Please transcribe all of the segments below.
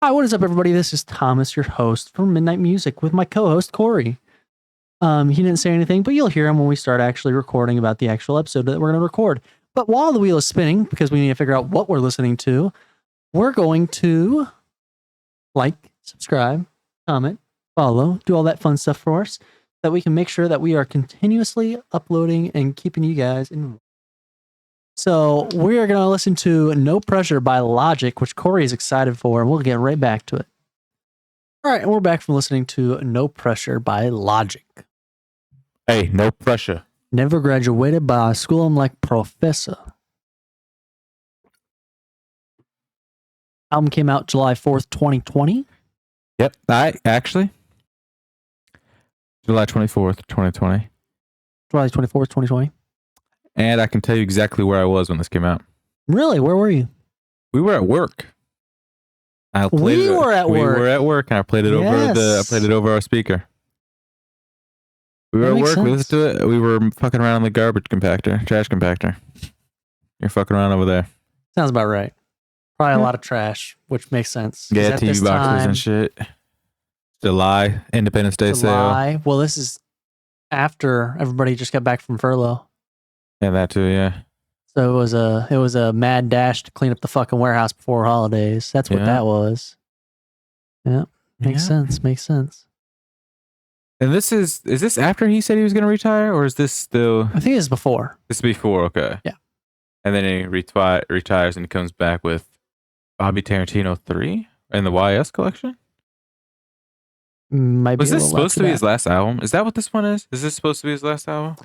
Hi, what is up, everybody? This is Thomas, your host for Midnight Music, with my co-host Corey. He didn't say anything, but you'll hear him when we start actually recording about the actual episode that we're going to record. But while the wheel is spinning, because we need to figure out what we're listening to, we're going to like, subscribe, comment, follow, do all that fun stuff for us, that we can make sure that we are continuously uploading and keeping you guys involved. So we are going to listen to No Pressure by Logic, which Corey is excited for, and we'll get right back to it. All right, and we're back from listening to No Pressure by Logic. Hey, no pressure. Never graduated, but I school him like professor. Album came out July 4th, 2020. Yep, July 24th, 2020. July 24th, 2020. And I can tell you exactly where I was when this came out. Really? Where were you? We were at work. We were at work, and I played it over our speaker. We were at work. We listened to it. We were fucking around on the trash compactor. You're fucking around over there. Sounds about right. Probably a lot of trash, which makes sense. Yeah, TV boxes and shit. July, Independence Day sale. Well, this is after everybody just got back from furlough. Yeah, that too, yeah. So it was a mad dash to clean up the fucking warehouse before holidays. That's what that was. Yeah. Makes sense. And is this after he said he was going to retire, or is this still? I think it's before. This is before, okay. Yeah. And then he retires and he comes back with Bobby Tarantino 3 in the YS collection? Was this supposed to be his last album? Is that what this one is? Is this supposed to be his last album?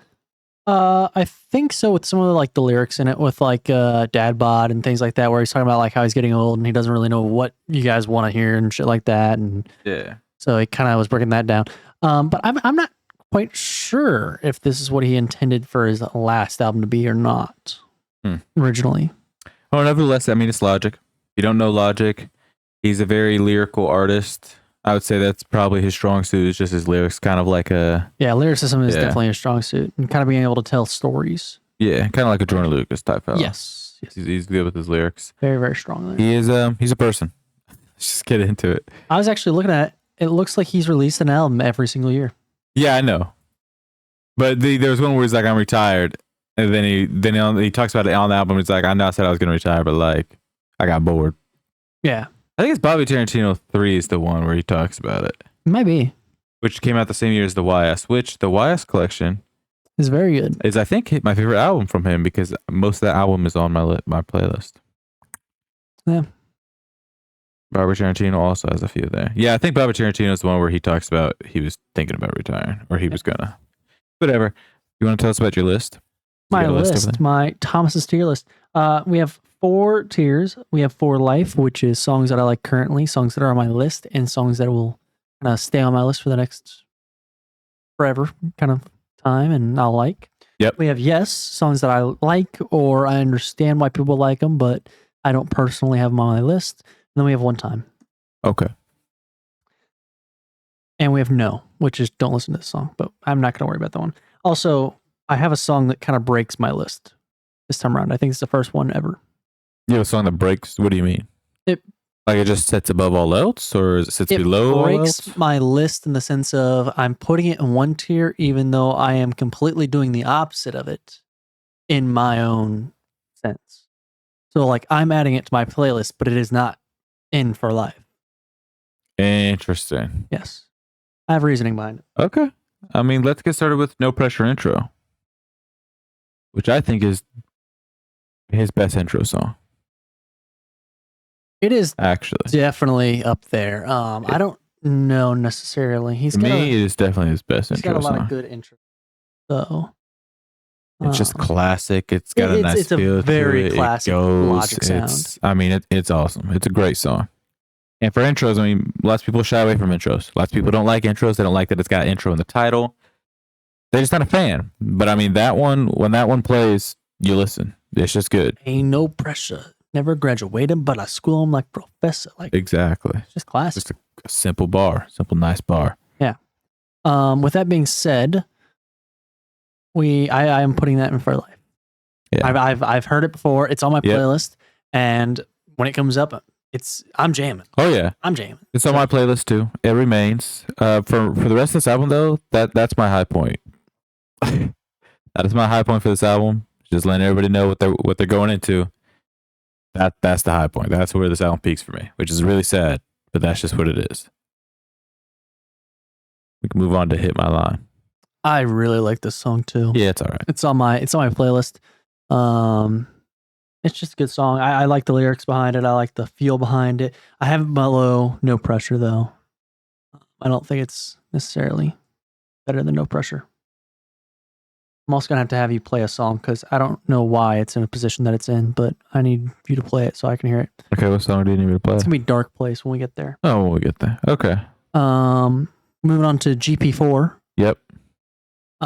I think so, with some of the lyrics in it, with Dad Bod and things like that, where he's talking about how he's getting old and he doesn't really know what you guys want to hear and shit like that. And yeah, so he kind of was breaking that down. But I'm not quite sure if this is what he intended for his last album to be or not. Originally. Oh, nevertheless, I mean, it's Logic. If you don't know Logic, he's a very lyrical artist. I would say that's probably his strong suit, is just his lyrics, kind of like a... Yeah, lyricism is definitely a strong suit, and kind of being able to tell stories. Yeah, kind of like a Jordan Lucas type fellow. Yes. He's good with his lyrics. Very, very strong there. He is, he's a person. Let's just get into it. I was actually looking at it. It looks like he's released an album every single year. Yeah, I know. But there was one where he's like, I'm retired, and then he talks about it on the album. He's like, I know I said I was going to retire, but I got bored. Yeah. I think it's Bobby Tarantino 3 is the one where he talks about it. Maybe. Which came out the same year as the YS, which the YS collection is very good. Is, I think, my favorite album from him, because most of that album is on my playlist. Yeah. Bobby Tarantino also has a few there. Yeah, I think Bobby Tarantino is the one where he talks about he was thinking about retiring, or he was gonna. Whatever. You want to tell us about your list? My list, my Thomas's tier list. We have 4 tiers. We have For Life, which is songs that I like currently, songs that are on my list, and songs that will kind of stay on my list for the next forever kind of time, and I'll like. Yep. We have Yes, songs that I like, or I understand why people like them, but I don't personally have them on my list. And then we have One Time. Okay. And we have No, which is don't listen to this song, but I'm not going to worry about that one. Also, I have a song that kind of breaks my list this time around. I think it's the first one ever. You have a song that breaks? What do you mean? It just sits above all else, or it sits below all else? It breaks my list in the sense of I'm putting it in one tier, even though I am completely doing the opposite of it in my own sense. So I'm adding it to my playlist, but it is not in For Life. Interesting. Yes. I have reasoning behind it. Okay. I mean, let's get started with No Pressure Intro, which I think is his best intro song. It is actually definitely up there. I don't know necessarily. It is definitely his best intro song. He's got a lot of good intro. So it's just classic. It's got a nice feel to it. It's a very classic Logic sound. I mean, it's awesome. It's a great song. And for intros, I mean, lots of people shy away from intros. Lots of people don't like intros. They don't like that it's got an intro in the title. They're just not a fan. But I mean, when that one plays, you listen. It's just good. Ain't no pressure. Never graduated, but I school him like professor. Exactly. It's just classic. Just a simple bar. Simple, nice bar. Yeah. With that being said, I am putting that in For Life. Yeah. I've heard it before. It's on my playlist, and when it comes up, I'm jamming. Oh yeah, I'm jamming. it's on my playlist too. It remains. For the rest of this album though, that's my high point. That is my high point for this album. Just letting everybody know what they're going into. That's the high point. That's where this album peaks for me, which is really sad, but that's just what it is. We can move on to Hit My Line. I really like this song too. Yeah, it's all right. It's on my playlist. It's just a good song. I like the lyrics behind it. I like the feel behind it. I have it below No Pressure though. I don't think it's necessarily better than No Pressure. I'm also gonna have you play a song because I don't know why it's in a position that it's in, but I need you to play it so I can hear it. Okay, what song do you need me to play? It's gonna be Dark Place when we get there. Oh, when we get there. Okay. Moving on to GP4. Yep. A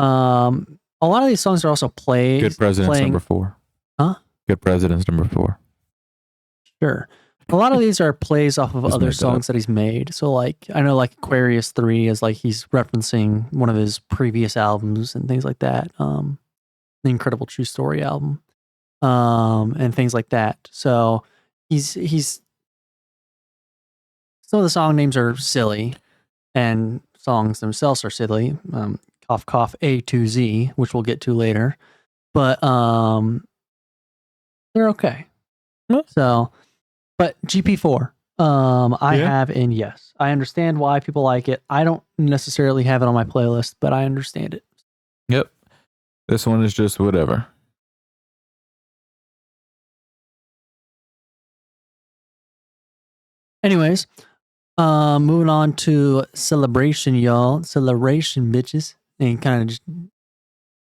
lot of these songs are also played. Good President's number 4. Huh? Good President's number 4. Sure. A lot of these are plays off of other songs that he's made. So like I know like Aquarius 3 is like he's referencing one of his previous albums and things like that. The Incredible True Story album. And things like that. So he's some of the song names are silly and songs themselves are silly. Cough cough A to Z, which we'll get to later. But they're okay. So but GP4, I have in yes. I understand why people like it. I don't necessarily have it on my playlist, but I understand it. Yep. This one is just whatever. Anyways, moving on to Celebration, y'all. Celebration, bitches. And kind of just,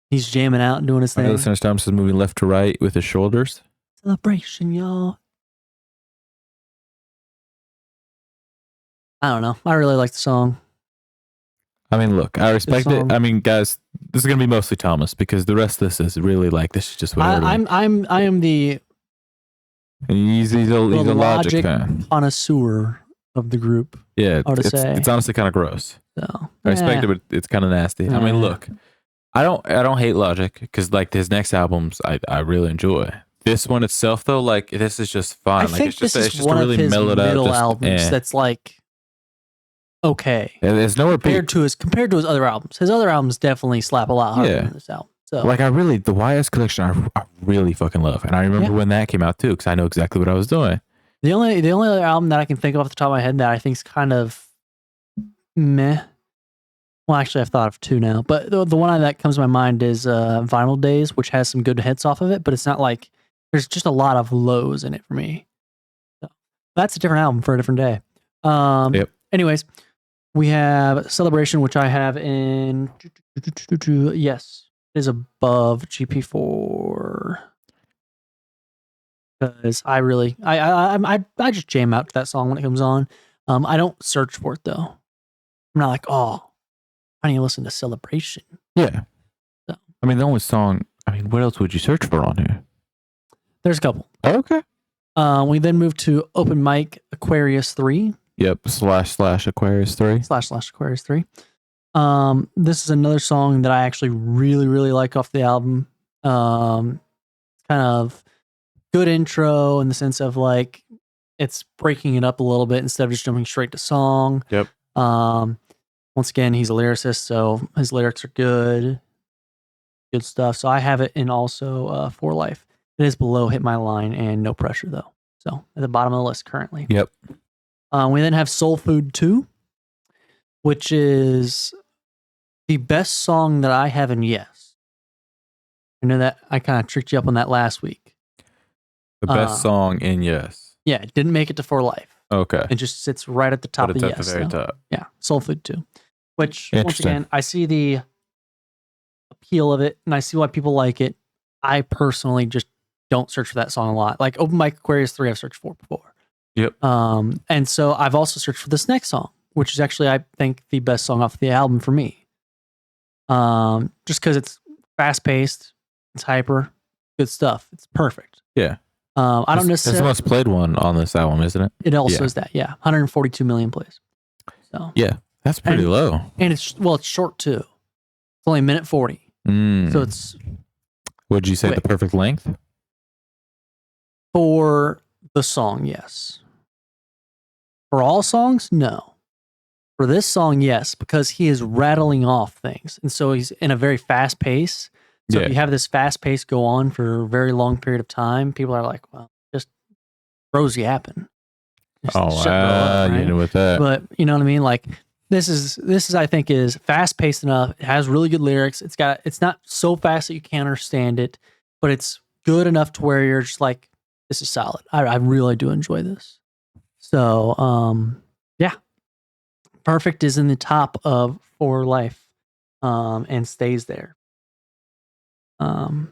he's jamming out and doing his thing. My listener's Thomas is moving left to right with his shoulders. Celebration, y'all. I don't know. I really like the song. I mean, look, I respect it. I mean, guys, this is gonna be mostly Thomas because the rest of this is really like this is just whatever. I am the he's a Logic fan, connoisseur of the group. Yeah, it's honestly kind of gross. So I respect it, but it's kind of nasty. I mean, look, I don't hate Logic because like his next albums I really enjoy. This one itself though, like this is just fine. I like think it's this just is one really of his mellowed middle out albums that's like okay. There's nowhere compared to his other albums. His other albums definitely slap a lot harder than this album. So like the YS collection I really fucking love, and I remember when that came out too because I know exactly what I was doing. The only other album that I can think of off the top of my head that I think is kind of meh. Well, actually, I've thought of two now, but the one that comes to my mind is Vinyl Days, which has some good hits off of it, but it's not like there's just a lot of lows in it for me. So that's a different album for a different day. Anyways, we have Celebration, which I have in yes, it is above GP4 because I really I just jam out to that song when it comes on. I don't search for it though. I'm not like, oh, I need to listen to Celebration. Yeah. So. I mean, the only song, what else would you search for on here? There's a couple. Oh, okay. We then move to Open Mic Aquarius 3. Yep. / Aquarius 3. / Aquarius 3. This is another song that I actually really, really like off the album. Kind of good intro in the sense of like it's breaking it up a little bit instead of just jumping straight to song. Yep. Once again, he's a lyricist, so his lyrics are good stuff. So I have it in also For Life. It is below Hit My Line and No Pressure though. So at the bottom of the list currently. Yep. We then have Soul Food 2, which is the best song that I have in Yes. I know that I kind of tricked you up on that last week. The best song in Yes. Yeah, it didn't make it to For Life. Okay. It just sits right at the top of Yes. At the very top. Yeah, Soul Food 2. Which, once again, I see the appeal of it, and I see why people like it. I personally just don't search for that song a lot. Like Open Mic Aquarius 3, I've searched for before. Yep. And so I've also searched for this next song, which is actually, I think, the best song off the album for me. Just because it's fast-paced, it's hyper, good stuff. It's perfect. Yeah. I don't necessarily... It's the most played one on this album, isn't it? It also is that, yeah. 142 million plays. So yeah, that's pretty low. And it's short too. It's only a minute 40. So it's... Would you say quick. The perfect length? For the song, yes. For all songs, no. For this song, yes, because he is rattling off things. And so he's in a very fast pace. So if you have this fast pace go on for a very long period of time, people are like, well, just bro's yapping. Just shut bro up, right? You know with that. But you know what I mean? Like this is I think is fast paced enough. It has really good lyrics. It's not so fast that you can't understand it, but it's good enough to where you're just like, this is solid. I really do enjoy this. So yeah. Perfect is in the top of For Life. And stays there. Not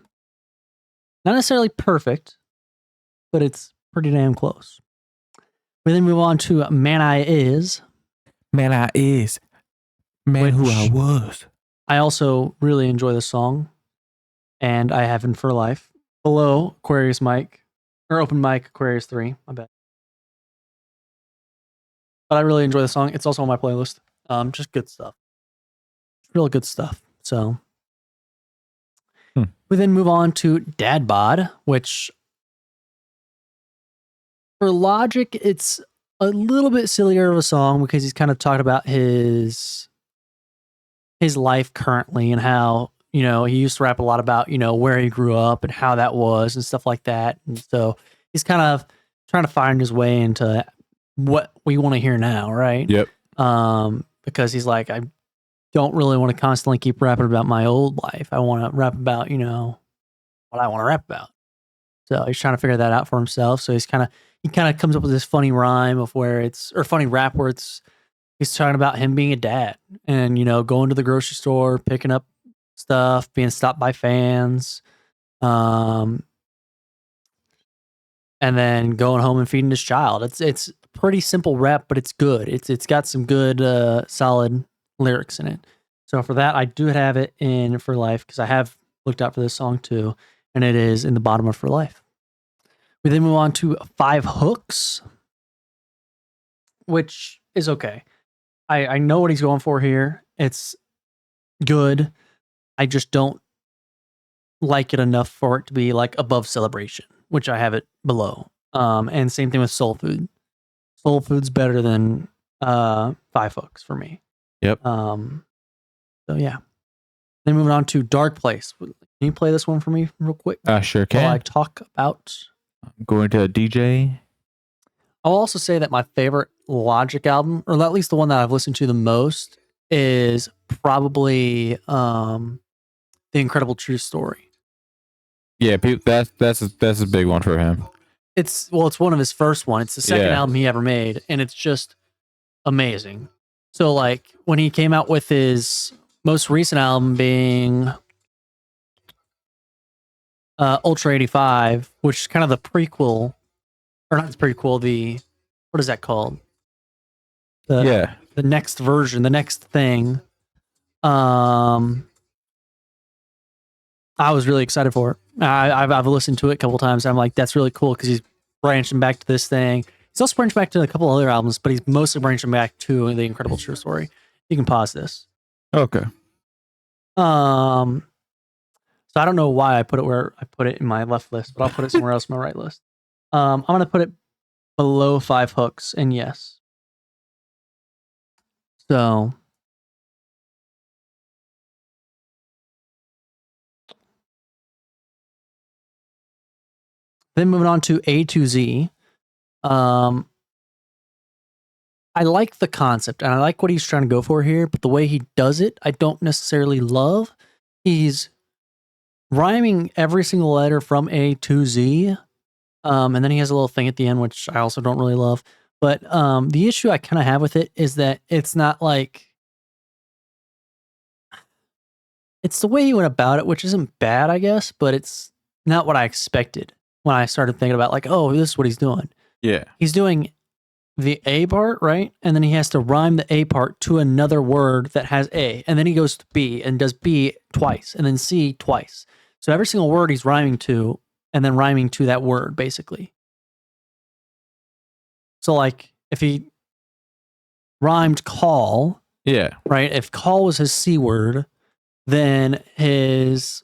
necessarily perfect, but it's pretty damn close. We then move on to Man I Is. Man I Is. Man Who I Was. I also really enjoy the song. And I have in For Life. Below Aquarius Mike. Or Open Mic Aquarius 3. My bad. But I really enjoy the song. It's also on my playlist. Just good stuff. Real good stuff. So we then move on to Dad Bod, which for Logic, it's a little bit sillier of a song because he's kind of talked about his life currently and how, you know, he used to rap a lot about, you know, where he grew up and how that was and stuff like that. And so he's kind of trying to find his way into what we want to hear now, right? Yep. Because he's like, I don't really want to constantly keep rapping about my old life. I want to rap about, you know, what I want to rap about. So he's trying to figure that out for himself. So he kind of comes up with this funny rhyme of funny rap where he's talking about him being a dad and, you know, going to the grocery store, picking up stuff, being stopped by fans, and then going home and feeding his child. It's pretty simple rap, but it's good. It's got some good, solid lyrics in it. So for that, I do have it in For Life because I have looked out for this song too, and it is in the bottom of For Life. We then move on to 5 Hooks, which is okay. I know what he's going for here. It's good. I just don't like it enough for it to be like above Celebration, which I have it below. And same thing with Soul Food. Soul Food's better than 5 Hooks for me. Yep. So yeah. Then moving on to Dark Place. Can you play this one for me real quick? I sure can. While I talk about. I'm going to DJ. I'll also say that my favorite Logic album, or at least the one that I've listened to the most, is probably The Incredible True Story. Yeah, that's a big one for him. It's one of his first one. It's the second album he ever made, and it's just amazing. So like when he came out with his most recent album being Ultra 85, which is kind of the prequel, or not the prequel, what is that called? The next version, the next thing. I was really excited for it. I've listened to it a couple times. I'm like, that's really cool because he's branching back to this thing. He's also branching back to a couple other albums, but he's mostly branching back to The Incredible True Story. You can pause this. Okay. So I don't know why I put it where I put it in my left list, but I'll put it somewhere else in my right list. I'm going to put it below 5 Hooks, and yes. So then moving on to A to Z. I like the concept and I like what he's trying to go for here, but the way he does it, I don't necessarily love. He's rhyming every single letter from A to Z. And then he has a little thing at the end, which I also don't really love. But the issue I kind of have with it is that it's not like, it's the way he went about it, which isn't bad, I guess, but it's not what I expected when I started thinking about like, oh, this is what he's doing. Yeah. He's doing the A part, right? And then he has to rhyme the A part to another word that has A. And then he goes to B and does B twice and then C twice. So every single word he's rhyming to and then rhyming to that word, basically. So like if he rhymed call, yeah, right? If call was his C word, then his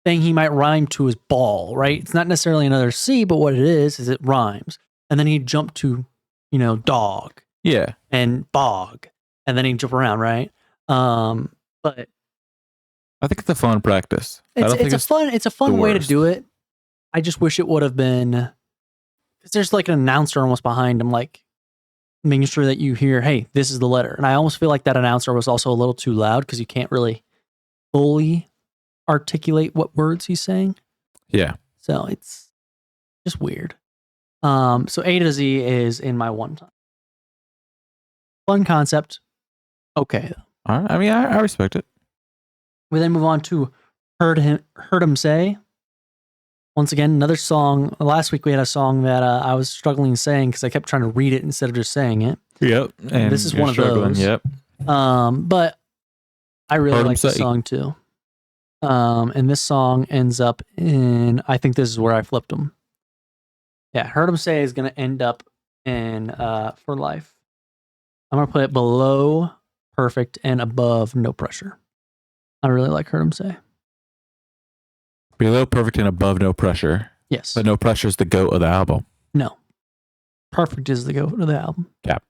thing he might rhyme to is ball, right? It's not necessarily another C, but what it is it rhymes. And then he'd jump to dog Yeah. and bog, and then he jump around, right? But I think it's a fun practice. I don't think it's a fun the way to worst. do it. I just wish it would have been, because there's like an announcer almost behind him, like making sure that you hear, hey, this is the letter. And I almost feel like that announcer was also a little too loud because you can't really fully articulate what words he's saying. Yeah. So it's just weird. So A to Z is in my one time. Fun concept. Okay. All right. I mean, I respect it. We then move on to Heard Him Say. Once again, another song. Last week we had a song that I was struggling saying because I kept trying to read it instead of just saying it. Yep. And this is one of those. Yep. But I really like the song too. And this song ends up in, I think this is where I flipped them. Yeah, Heard Him Say is going to end up in For Life. I'm going to put it below Perfect and above No Pressure. I really like Heard Him Say. Below Perfect and above No Pressure. Yes. But No Pressure is the GOAT of the album. No. Perfect is the GOAT of the album. Cap.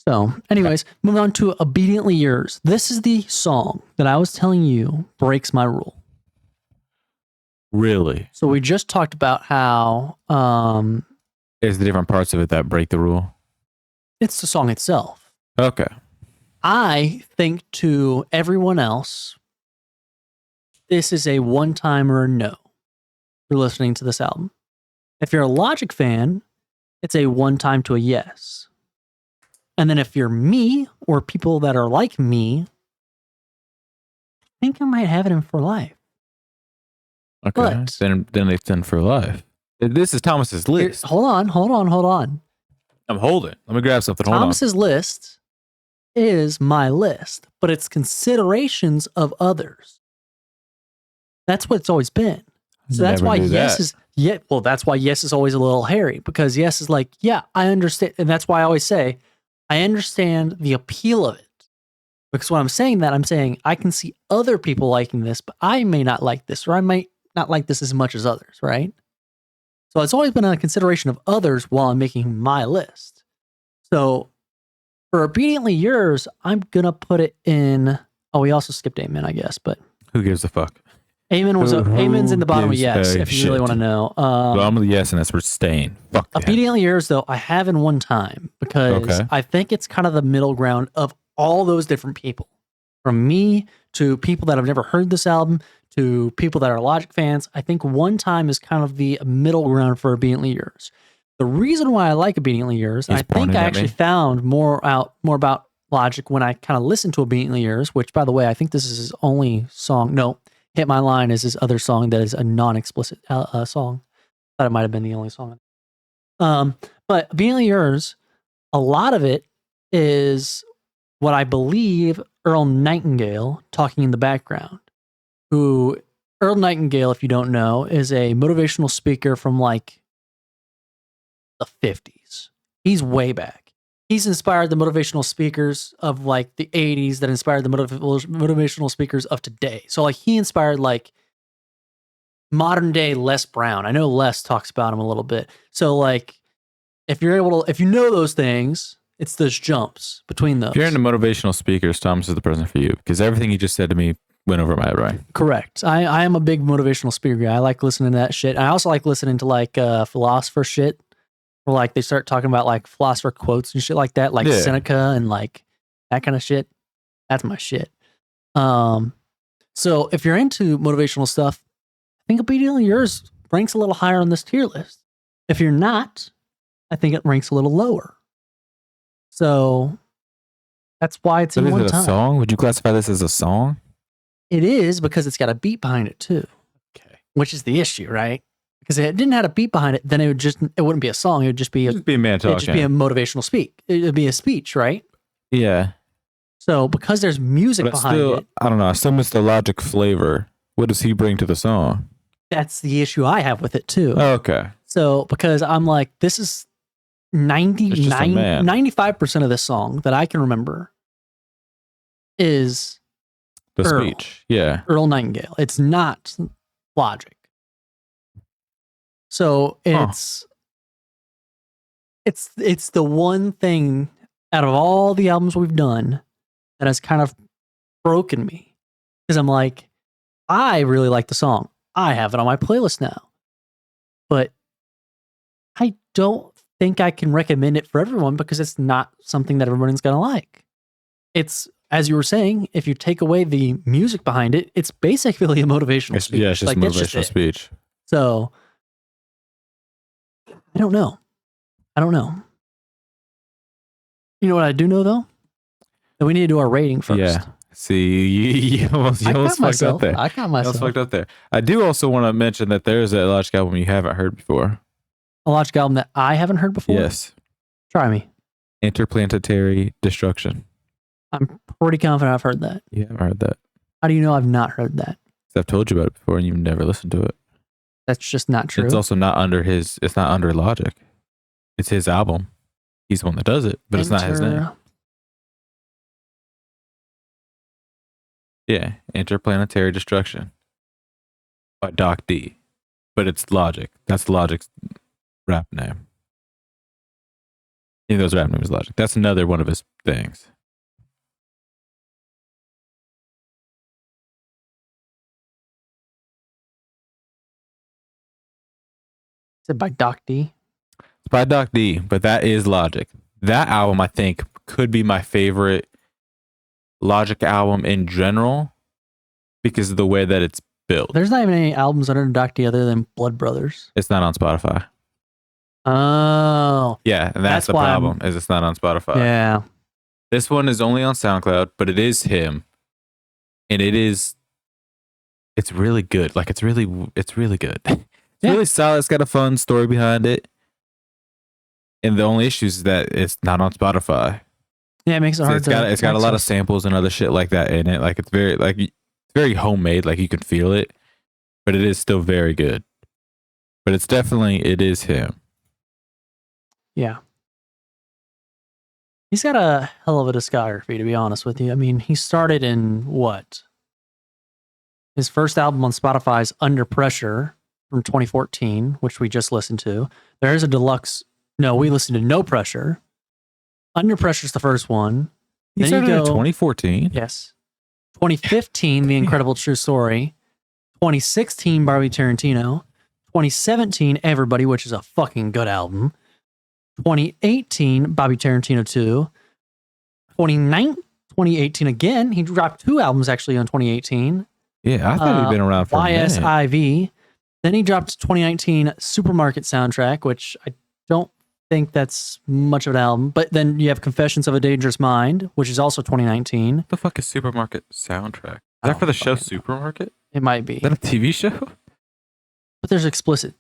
So, anyways, moving on to Obediently Yours. This is the song that I was telling you breaks my rule. Really? So we just talked about how it's the different parts of it that break the rule. It's the song itself. Okay. I think to everyone else, this is a one-time or a no for listening to this album. If you're a Logic fan, it's a one-time to a yes. And then if you're me or people that are like me, I think I might have it in For Life. Okay. But then it's in For Life. This is Thomas's list. Hold on. I'm holding. Let me grab something. Hold Thomas's list is my list, but it's considerations of others. That's what it's always been. So that's why yes is that's why yes is always a little hairy, because yes is like, yeah, I understand. And that's why I always say, I understand the appeal of it. Because when I'm saying that, I'm saying I can see other people liking this, but I may not like this, or I might not like this as much as others, right? So it's always been a consideration of others while I'm making my list. So for Obediently Yours, I'm going to put it in. Oh, we also skipped Amen, I guess, but who gives a fuck? Amen's in the bottom of yes, if you really want to know. Bottom of the yes, and that's where it's staying. Fuck that. Obediently Yours, though, I have in one time because I think it's kind of the middle ground of all those different people. From me to people that have never heard this album to people that are Logic fans, I think one time is kind of the middle ground for Obediently Yours. The reason why I like Obediently Yours, I think I actually found more about Logic when I kind of listened to Obediently Yours, which, by the way, I think this is his only song. No, Hit My Line is his other song that is a non-explicit song. Thought it might have been the only song. But Obediently Yours, a lot of it is what I believe Earl Nightingale talking in the background. Who Earl Nightingale, if you don't know, is a motivational speaker from like the 50s. He's way back. He's inspired the motivational speakers of like the 80s that inspired the motivational speakers of today. So like he inspired like modern day Les Brown. I know Les talks about him a little bit. So like if you know those things, it's those jumps between those. If you're into motivational speakers, Thomas is the person for you, because everything you just said to me went over my head, right? Correct. I am a big motivational speaker guy. I like listening to that shit. I also like listening to like philosopher shit, where like they start talking about like philosopher quotes and shit like that, like Seneca and like that kind of shit. That's my shit. So if you're into motivational stuff, I think Obediently Yours ranks a little higher on this tier list. If you're not, I think it ranks a little lower. So that's why it's in one time. Is it a song? Would you classify this as a song? It is, because it's got a beat behind it too. Okay. Which is the issue, right? Because if it didn't have a beat behind it, then it wouldn't be a song. It would just be a man talking. It'd just be a motivational speak. It'd be a speech, right? Yeah. So because there's music behind it, I don't know. I still miss the Logic flavor. What does he bring to the song? That's the issue I have with it too. Okay. So because I'm like, this is 95% of this song that I can remember is the speech. Yeah. Earl Nightingale. It's not Logic. So it's it's the one thing out of all the albums we've done that has kind of broken me. Because I'm like, I really like the song. I have it on my playlist now. But I don't think I can recommend it for everyone because it's not something that everyone's going to like. It's, as you were saying, if you take away the music behind it, it's basically a motivational speech. Yeah, it's just that's motivational it. speech. So, I don't know. You know what I do know, though? That we need to do our rating first. Yeah. See, you almost fucked up there. I got myself. You almost fucked up there. I do also want to mention that there's a Logic album you haven't heard before. A Logic album that I haven't heard before? Yes. Try me. Interplanetary Destruction. I'm pretty confident I've heard that. You haven't heard that. How do you know I've not heard that? I've told you about it before and you've never listened to it. That's just not true. It's also not under it's not under Logic. It's his album. He's the one that does it, but it's not his name. Yeah, Interplanetary Destruction by Doc D. But it's Logic. That's Logic's rap name. Even though his rap name is Logic. That's another one of his things. Is it by Doc D? It's by Doc D, but that is Logic. That album, I think, could be my favorite Logic album in general because of the way that it's built. There's not even any albums under Doc D other than Blood Brothers. It's not on Spotify. Oh. Yeah, and that's the problem, is it's not on Spotify. Yeah. This one is only on SoundCloud, but it is him. And it's really good. Like, it's really good. It's really solid. It's got a fun story behind it. And the only issue is that it's not on Spotify. Yeah, it makes it hard. It's got a lot of samples and other shit like that in it. Like, it's very homemade. Like, you can feel it, but it is still very good. But it is him. Yeah. He's got a hell of a discography, to be honest with you. I mean, he started in what? His first album on Spotify is Under Pressure from 2014, which we just listened to. There's a deluxe. No, we listened to No Pressure. Under Pressure is the first one. He started in 2014? Yes. 2015, The Incredible True Story. 2016, Barbie Tarantino. 2017, Everybody, which is a fucking good album. 2018, Bobby Tarantino 2. 2018 again. He dropped 2 albums actually on 2018. Yeah, I thought he'd been around for a minute. YSIV. Then he dropped 2019 Supermarket Soundtrack, which I don't think that's much of an album. But then you have Confessions of a Dangerous Mind, which is also 2019. What the fuck is Supermarket Soundtrack? Is that for the show Supermarket? It might be. Is that a TV show? But there's explicit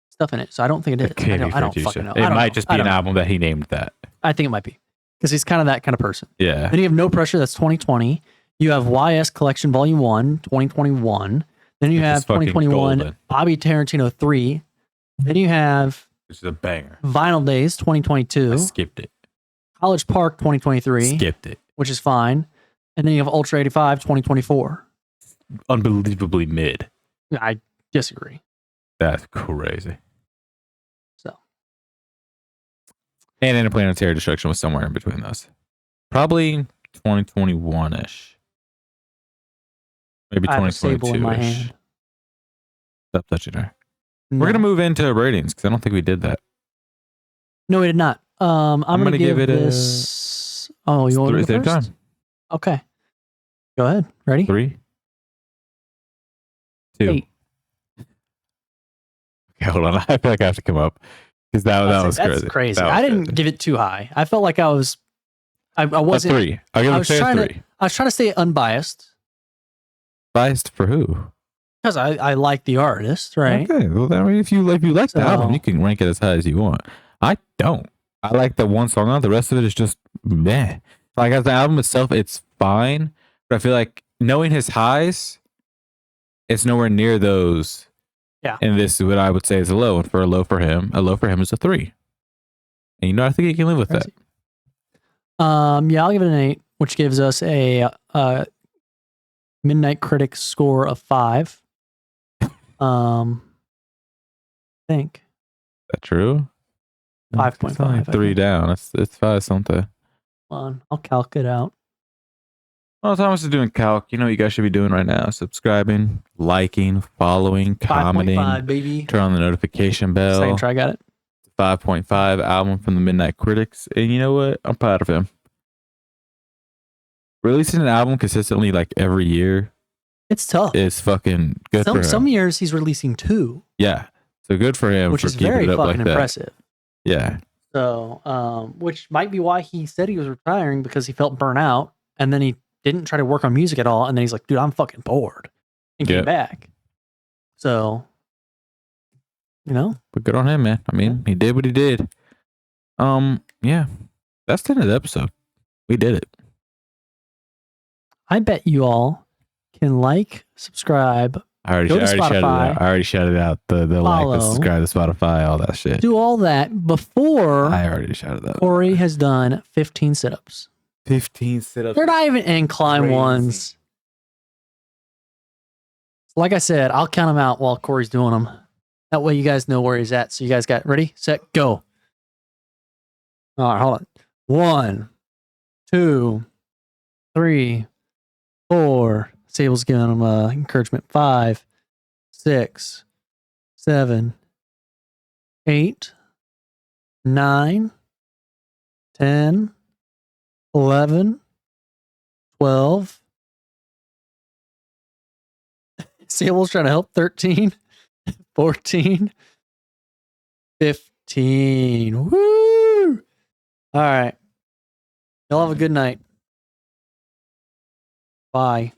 stuff in it, so I don't think it is. I don't fucking know. It might just be an album that he named that. I think it might be. Because he's kind of that kind of person. Yeah. Then you have No Pressure, that's 2020. You have YS Collection Volume 1, 2021. Then you have 2021 golden. Bobby Tarantino 3. Then you have This is a banger. Vinyl Days 2022. I skipped it. College Park 2023. Skipped it. Which is fine. And then you have Ultra 85 2024. Unbelievably mid. I disagree. That's crazy. So. And Interplanetary Destruction was somewhere in between those. Probably 2021-ish. Maybe 2022-ish. Stop touching her. No. We're going to move into ratings because I don't think we did that. No, we did not. I'm going to give it this. Oh, you want to go first? Time. Okay. Go ahead. Ready? 3, 2. 8. Okay, hold on. I feel like I have to come up because that was crazy. That's crazy. I didn't give it too high. I felt like I wasn't. A 3. I'll give it a 3. I was trying to stay unbiased. Biased for who? Because I like the artist, right? Okay. Well, I mean, if you like the album, you can rank it as high as you want. I don't. I like the one song on. The rest of it is just meh. Like, as the album itself, it's fine, but I feel like knowing his highs, it's nowhere near those. Yeah. And this is what I would say is a low. And for a low for him is a 3. And I think he can live with that. Yeah, I'll give it an 8, which gives us a Midnight Critic score of 5. I think. Is that true? It's only 5.5. 3 down. It's 5 something. On, I'll calc it out. Well, Thomas is doing calc. You know what you guys should be doing right now? Subscribing, liking, following, 5.5, commenting. baby. Turn on the notification bell. Second try, got it. 5.5 album from the Midnight Critics. And you know what? I'm proud of him. Releasing an album consistently like every year It's tough. is fucking good for him. Some years he's releasing 2. Yeah. So good for him, which for is keeping very it up fucking like impressive. That. Yeah. So, which might be why he said he was retiring, because he felt burnt out, and then he didn't try to work on music at all, and then he's like, dude, I'm fucking bored, and came back. So, you know, but good on him, man. I mean, he did what he did. Yeah, that's the end of the episode. We did it. I bet you all can like, subscribe, I already shouted out the like, the subscribe, the Spotify, all that shit. do all that before I already shouted out. Corey has done 15 sit-ups. 15 sit-ups. They're not even incline Crazy. ones. Like I said, I'll count them out while Corey's doing them. That way you guys know where he's at. So you guys got ready, set, go. All right, hold on. 1, 2, 3, 4. Sable's giving him encouragement. 5, 6, 7, 8, 9, 10, 11, 12. Sable's trying to help. 13, 14, 15. Woo! All right. Y'all have a good night. Bye.